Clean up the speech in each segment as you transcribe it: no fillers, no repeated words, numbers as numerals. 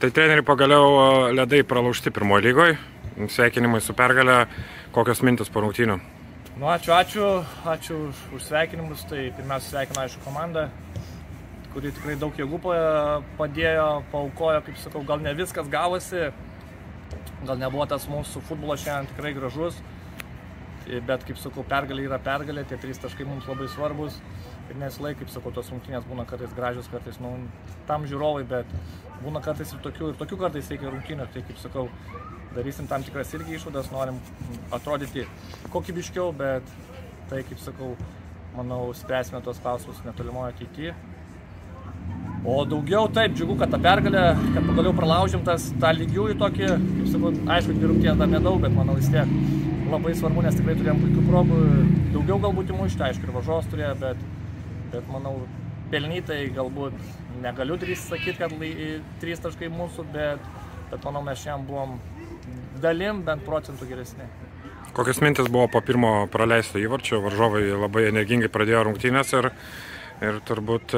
Tai treneri pagaliau ledai pralaužti pirmojo lygoje. Sveikinimai su pergalė. Kokios mintis po rungtynių? Nu, ačiū už sveikinimus. Tai pirmiausia sveikinu, aišku, komandą, kuri tikrai daug jėgų padėjo, paaukojo, kaip sakau, gal ne viskas gavosi, gal nebuvo tas mūsų futbolas šiandien tikrai gražus, bet, kaip sakau, pergalė yra pergalė, tie 3 taškai mums labai svarbus ir nesilai, kaip sakau, tos rungtynės būna kartais gražios, kartais, nu, tam žiūrovai, bet būna kartais ir tokių kartais reikia rungtynių, tai, kaip sakau, darysim tam tikras irgi išvadas, norim atrodyti kokybiškiau, bet tai, kaip sakau, manau, spręsime tos klausimus netolimoje ateityje. O daugiau taip, džiugu, kad ta pergalė, kad pagaliau pralaužėm tą lygiųjų tokį, kaip sakau, aišku, rungtynės dar nedaug, bet manau vis tiek labai svarbu, nes tikrai turėjom puikių progų, daugiau galbūt įmušti, aišku, ir varžovas turėjo, bet manau, pelnytai galbūt negaliu sakyti, kad 3 taškai mūsų, bet manau, mes šiandien buvom dalim bent procentų geresni. Kokios mintis buvo po pirmo praleisto įvarčio? Varžovai labai energingai pradėjo rungtynės ir turbūt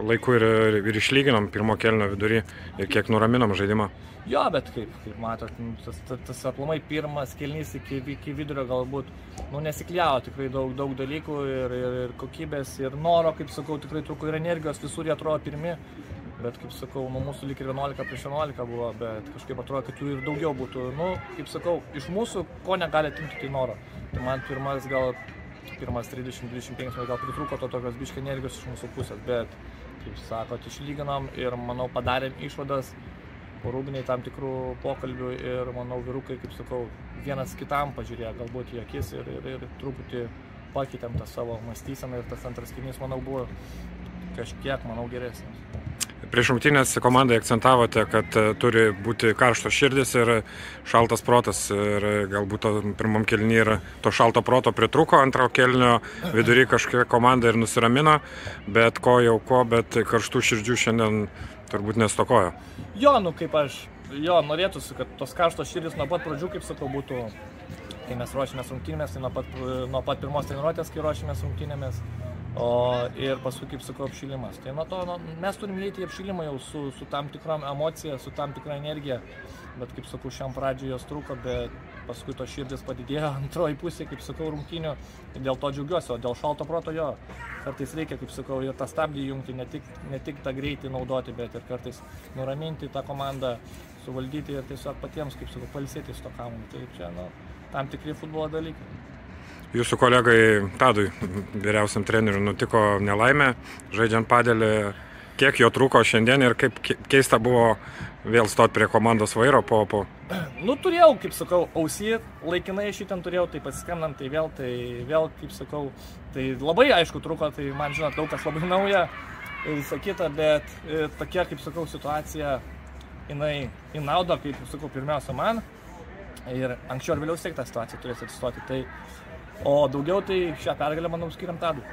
laiku ir išlyginom pirmo kėlinio vidury ir kiek nuraminom žaidimą. Jo, bet kaip matot, tas aplamai pirmas kėlinys iki vidurio galbūt nesikliavo tikrai daug dalykų ir kokybės, ir noro, kaip sakau, tikrai trūko ir energijos, visur jie atrodo pirmi. Bet, kaip sakau, mūsų lyg ir 11-11 buvo, bet kažkaip atrodo, kad jų ir daugiau būtų. Nu, kaip sakau, iš mūsų ko negali atimti, tai noro. Tai man pirmas 30-25 gal pritrūko to tokios biškį energijos iš mūsų pusės, bet, kaip sakot, išlyginom ir, manau, padarėm išvadas po rūbiniai tam tikrų pokalbių ir, manau, vyrukai, kaip sakau, vienas kitam pažiūrėjo galbūt į akis ir truputį pakeitėm tą savo mąstyseną ir tas antras kėlinys, manau, buvo kažkiek, manau, geresnis. Prieš rungtynes komandai akcentavote, kad turi būti karštos širdis ir šaltas protas ir galbūt pirmam kėliny ir to šalto proto pritrūko, antro kėlinio vidury kažkiek komanda ir nusiramino, bet bet karštų širdžių šiandien turbūt nestokojo. Jo, norėtųsi, kad tos karštos širdis nuo pat pradžių, kaip sakau, būtų, kai mes ruošėmės rungtynėmis, tai nuo pat pirmos treniruotės, kai ruošėmės rungtynėmis. Ir paskui, kaip sakau, apšilimas. Tai nuo to mes turim įeiti į apšilimą jau su tam tikrom emocija, su tam tikra energija, bet, kaip sakau, šiam pradžiui jos trūko, bet paskui to širdis padidėjo antroji pusė, kaip sakau, rungtynių ir dėl to džiaugiuosi, o dėl šalto proto jo, kartais reikia, kaip sakau, ir tą stabdį jungti, ne tik tą greitį naudoti, bet ir kartais nuraminti tą komandą, suvaldyti ir tiesiog patiems, kaip sakau, pailsėti su to kamuoliu. Tai čia, tam tikri futbolo dalykai. Jūsų kolegai Tadui, vyriausiam treneriui, nutiko nelaimė, žaidžiant padėlį. Kiek jo trūko šiandien ir kaip keista buvo vėl stoti prie komandos vairo po? Turėjau, kaip sakau, ausį, laikinai šitien turėjau, tai pasiskambinant, tai vėl, kaip sakau, tai labai aišku trūko, tai man, žinot, daug kas labai nauja ir visą kitą, bet tokia, kaip sakau, situacija, jinai į naudą, kaip sakau, pirmiausia man ir anksčiau ar vėliau tą situaciją turės atsistoti. O daugiau tai šią pergalę, manau, skiriam Tadui.